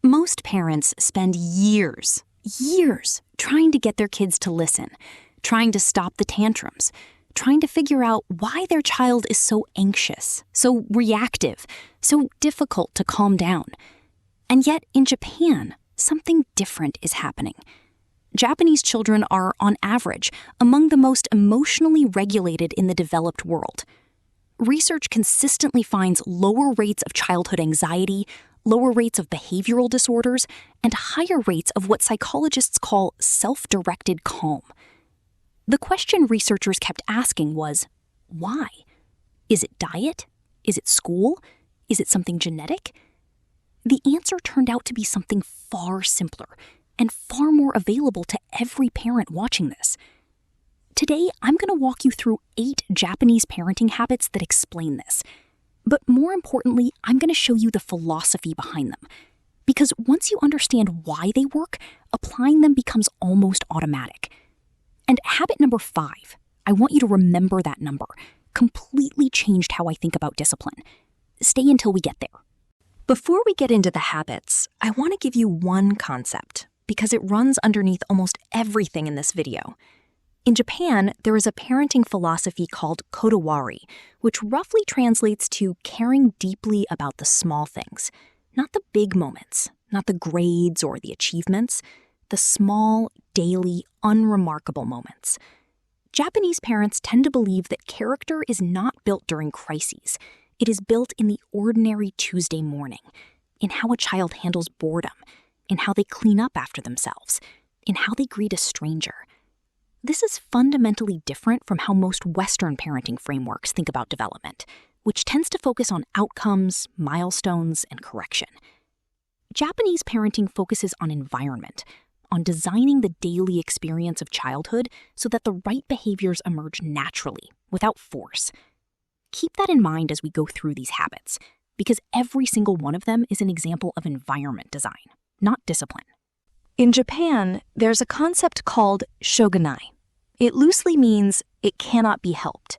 Most parents spend years trying to get their kids to listen, trying to stop the tantrums, trying to figure out why their child is so anxious, so reactive, so difficult to calm down. And yet, in Japan, something different is happening. Japanese children are, on average, among the most emotionally regulated in the developed world. Research consistently finds lower rates of childhood anxiety, lower rates of behavioral disorders, and higher rates of what psychologists call self-directed calm. The question researchers kept asking was, why? Is it diet? Is it school? Is it something genetic? The answer turned out to be something far simpler and far more available to every parent watching this. Today, I'm going to walk you through 8 Japanese parenting habits that explain this. But more importantly, I'm going to show you the philosophy behind them. Because once you understand why they work, applying them becomes almost automatic. And habit number 5, I want you to remember that number, completely changed how I think about discipline. Stay until we get there. Before we get into the habits, I want to give you one concept, because it runs underneath almost everything in this video. In Japan, there is a parenting philosophy called Kodawari, which roughly translates to caring deeply about the small things, not the big moments, not the grades or the achievements, the small, daily, unremarkable moments. Japanese parents tend to believe that character is not built during crises. It is built in the ordinary Tuesday morning, in how a child handles boredom, in how they clean up after themselves, in how they greet a stranger. This is fundamentally different from how most Western parenting frameworks think about development, which tends to focus on outcomes, milestones, and correction. Japanese parenting focuses on environment, on designing the daily experience of childhood so that the right behaviors emerge naturally, without force. Keep that in mind as we go through these habits, because every single one of them is an example of environment design, not discipline. In Japan, there's a concept called Shoganai. It loosely means it cannot be helped,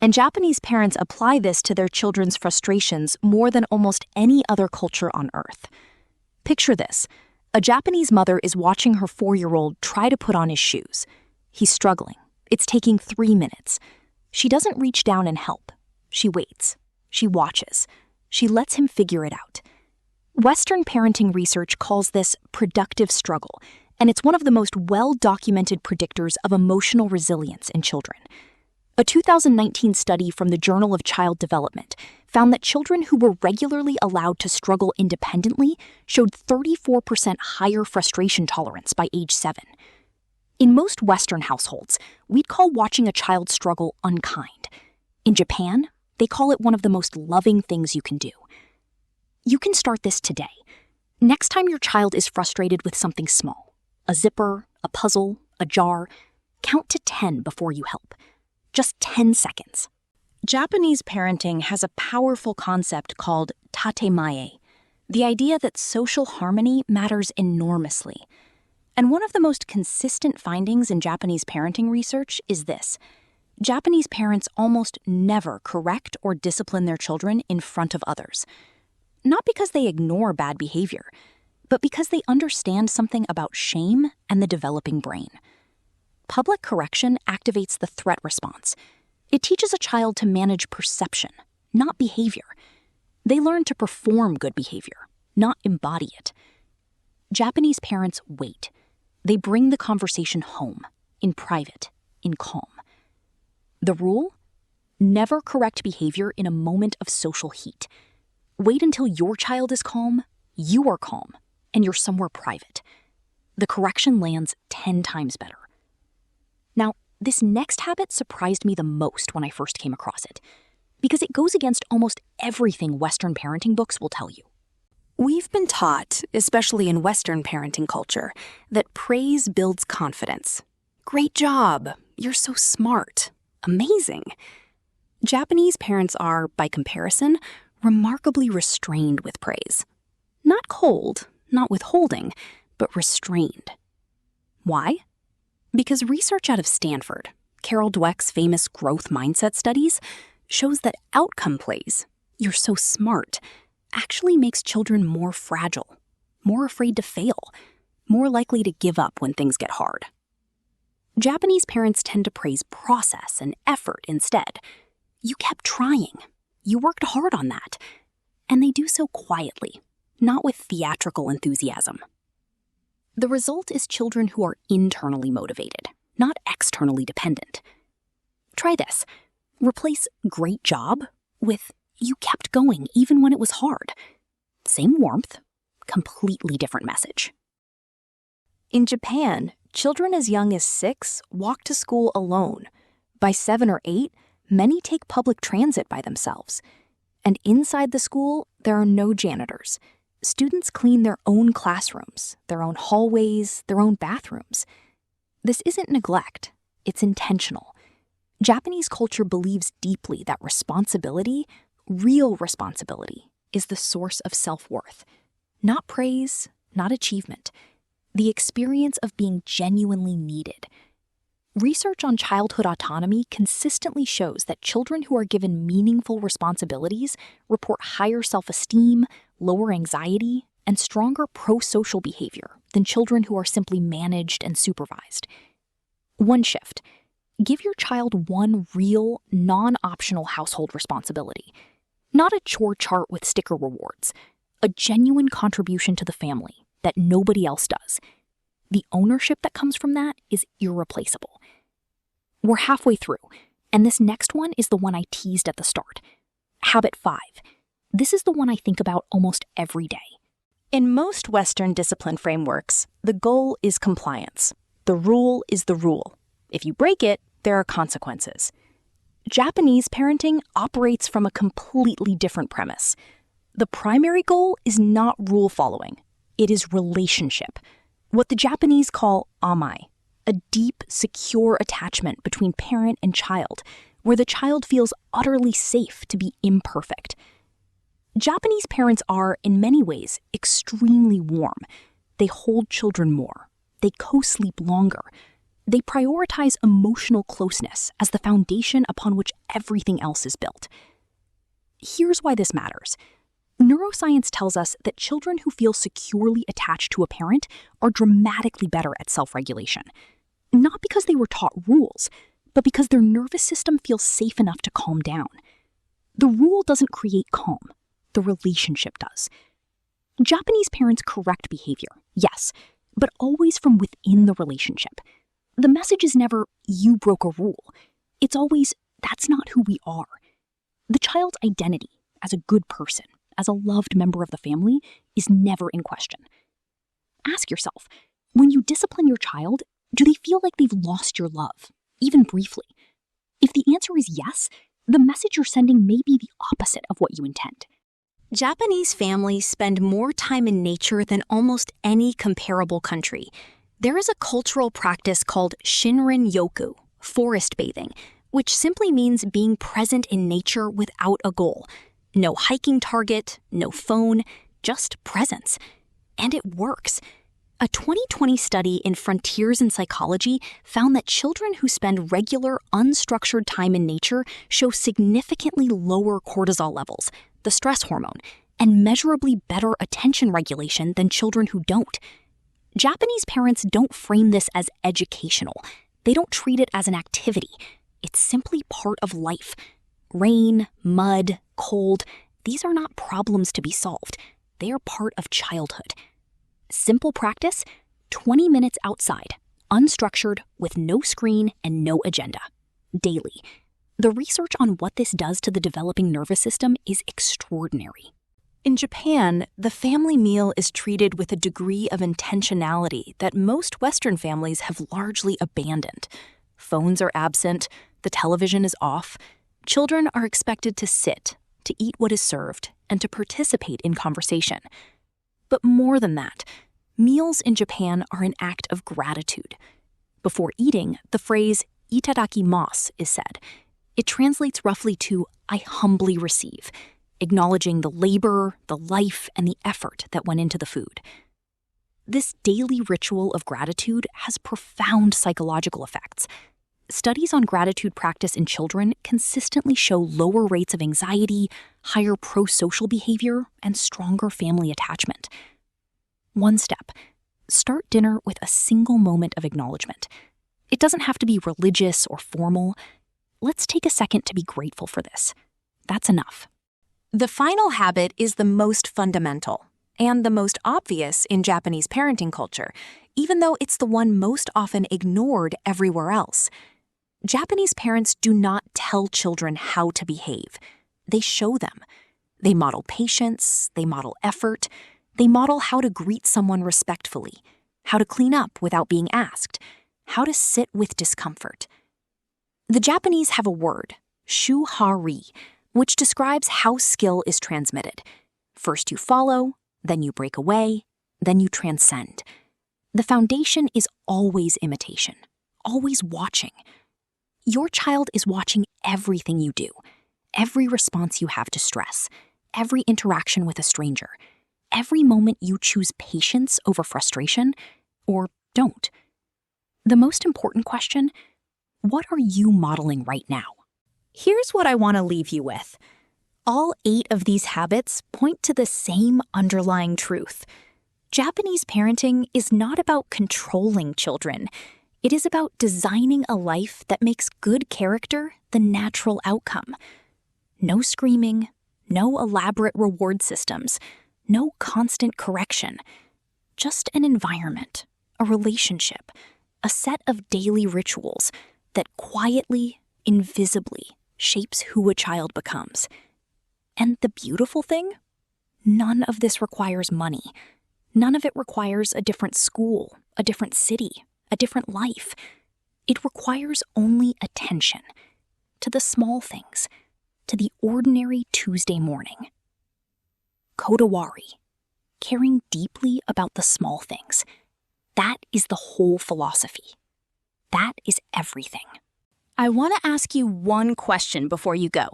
and Japanese parents apply this to their children's frustrations more than almost any other culture on earth. Picture this. A Japanese mother is watching her 4-year-old try to put on his shoes. He's struggling. It's taking 3 minutes. She doesn't reach down and help. She waits. She watches. She lets him figure it out. Western parenting research calls this productive struggle, and it's one of the most well-documented predictors of emotional resilience in children. A 2019 study from the Journal of Child Development found that children who were regularly allowed to struggle independently showed 34% higher frustration tolerance by age 7. In most Western households, we'd call watching a child struggle unkind. In Japan, they call it one of the most loving things you can do. You can start this today. Next time your child is frustrated with something small, a zipper, a puzzle, a jar, count to 10 before you help. Just 10 seconds. Japanese parenting has a powerful concept called Tatemae, the idea that social harmony matters enormously. And one of the most consistent findings in Japanese parenting research is this. Japanese parents almost never correct or discipline their children in front of others. Not because they ignore bad behavior, but because they understand something about shame and the developing brain. Public correction activates the threat response. It teaches a child to manage perception, not behavior. They learn to perform good behavior, not embody it. Japanese parents wait. They bring the conversation home, in private, in calm. The rule? Never correct behavior in a moment of social heat. Wait until your child is calm, you are calm, and you're somewhere private. The correction lands 10 times better. Now, this next habit surprised me the most when I first came across it, because it goes against almost everything Western parenting books will tell you. We've been taught, especially in Western parenting culture, that praise builds confidence. Great job! You're so smart. Amazing! Japanese parents are, by comparison, remarkably restrained with praise. Not cold, not withholding, but restrained. Why? Because research out of Stanford, Carol Dweck's famous growth mindset studies, shows that outcome plays, you're so smart, actually makes children more fragile, more afraid to fail, more likely to give up when things get hard. Japanese parents tend to praise process and effort instead. You kept trying. You worked hard on that. And they do so quietly, not with theatrical enthusiasm. The result is children who are internally motivated, not externally dependent. Try this. Replace great job with you kept going even when it was hard. Same warmth, completely different message. In Japan, children as young as 6 walk to school alone. By 7 or 8, many take public transit by themselves. And inside the school, there are no janitors. Students clean their own classrooms, their own hallways, their own bathrooms. This isn't neglect, it's intentional. Japanese culture believes deeply that responsibility, real responsibility, is the source of self-worth. Not praise, not achievement. The experience of being genuinely needed. Research on childhood autonomy consistently shows that children who are given meaningful responsibilities report higher self-esteem, lower anxiety, and stronger pro-social behavior than children who are simply managed and supervised. One shift. Give your child one real, non-optional household responsibility. Not a chore chart with sticker rewards. A genuine contribution to the family that nobody else does. The ownership that comes from that is irreplaceable. We're halfway through, and this next one is the one I teased at the start. Habit 5. This is the one I think about almost every day. In most Western discipline frameworks, the goal is compliance. The rule is the rule. If you break it, there are consequences. Japanese parenting operates from a completely different premise. The primary goal is not rule following. It is relationship. What the Japanese call Amae, a deep, secure attachment between parent and child, where the child feels utterly safe to be imperfect. Japanese parents are, in many ways, extremely warm. They hold children more. They co-sleep longer. They prioritize emotional closeness as the foundation upon which everything else is built. Here's why this matters. Neuroscience tells us that children who feel securely attached to a parent are dramatically better at self-regulation. Not because they were taught rules, but because their nervous system feels safe enough to calm down. The rule doesn't create calm. The relationship does. Japanese parents correct behavior, yes, but always from within the relationship. The message is never, you broke a rule. It's always, that's not who we are. The child's identity as a good person, as a loved member of the family, is never in question. Ask yourself, when you discipline your child, do they feel like they've lost your love, even briefly? If the answer is yes, the message you're sending may be the opposite of what you intend. Japanese families spend more time in nature than almost any comparable country. There is a cultural practice called Shinrin-yoku, forest bathing, which simply means being present in nature without a goal. No hiking target, no phone, just presence. And it works. A 2020 study in Frontiers in Psychology found that children who spend regular, unstructured time in nature show significantly lower cortisol levels, the stress hormone, and measurably better attention regulation than children who don't. Japanese parents don't frame this as educational. They don't treat it as an activity. It's simply part of life. Rain, mud, cold, these are not problems to be solved. They are part of childhood. Simple practice, 20 minutes outside, unstructured, with no screen and no agenda. Daily. The research on what this does to the developing nervous system is extraordinary. In Japan, the family meal is treated with a degree of intentionality that most Western families have largely abandoned. Phones are absent, the television is off. Children are expected to sit, to eat what is served, and to participate in conversation. But more than that, meals in Japan are an act of gratitude. Before eating, the phrase Itadakimasu is said. It translates roughly to, I humbly receive, acknowledging the labor, the life, and the effort that went into the food. This daily ritual of gratitude has profound psychological effects. Studies on gratitude practice in children consistently show lower rates of anxiety, higher pro-social behavior, and stronger family attachment. One step. Start dinner with a single moment of acknowledgement. It doesn't have to be religious or formal. Let's take a second to be grateful for this. That's enough. The final habit is the most fundamental and the most obvious in Japanese parenting culture, even though it's the one most often ignored everywhere else. Japanese parents do not tell children how to behave. They show them. They model patience, they model effort, they model how to greet someone respectfully, how to clean up without being asked, how to sit with discomfort. The Japanese have a word, shuhari, which describes how skill is transmitted. First you follow, then you break away, then you transcend. The foundation is always imitation, always watching. Your child is watching everything you do, every response you have to stress, every interaction with a stranger, every moment you choose patience over frustration, or don't. The most important question, what are you modeling right now? Here's what I want to leave you with. All 8 of these habits point to the same underlying truth. Japanese parenting is not about controlling children. It is about designing a life that makes good character the natural outcome. No screaming, no elaborate reward systems, no constant correction. Just an environment, a relationship, a set of daily rituals that quietly, invisibly shapes who a child becomes. And the beautiful thing? None of this requires money. None of it requires a different school, a different city, a different life. It requires only attention to the small things, to the ordinary Tuesday morning. Kodawari, caring deeply about the small things. That is the whole philosophy. That is everything. I want to ask you one question before you go.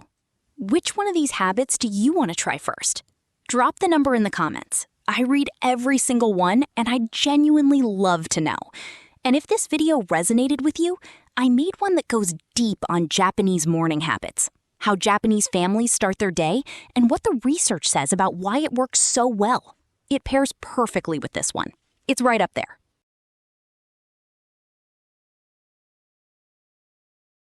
Which one of these habits do you want to try first? Drop the number in the comments. I read every single one, and I genuinely love to know. And if this video resonated with you, I made one that goes deep on Japanese morning habits, how Japanese families start their day, and what the research says about why it works so well. It pairs perfectly with this one. It's right up there.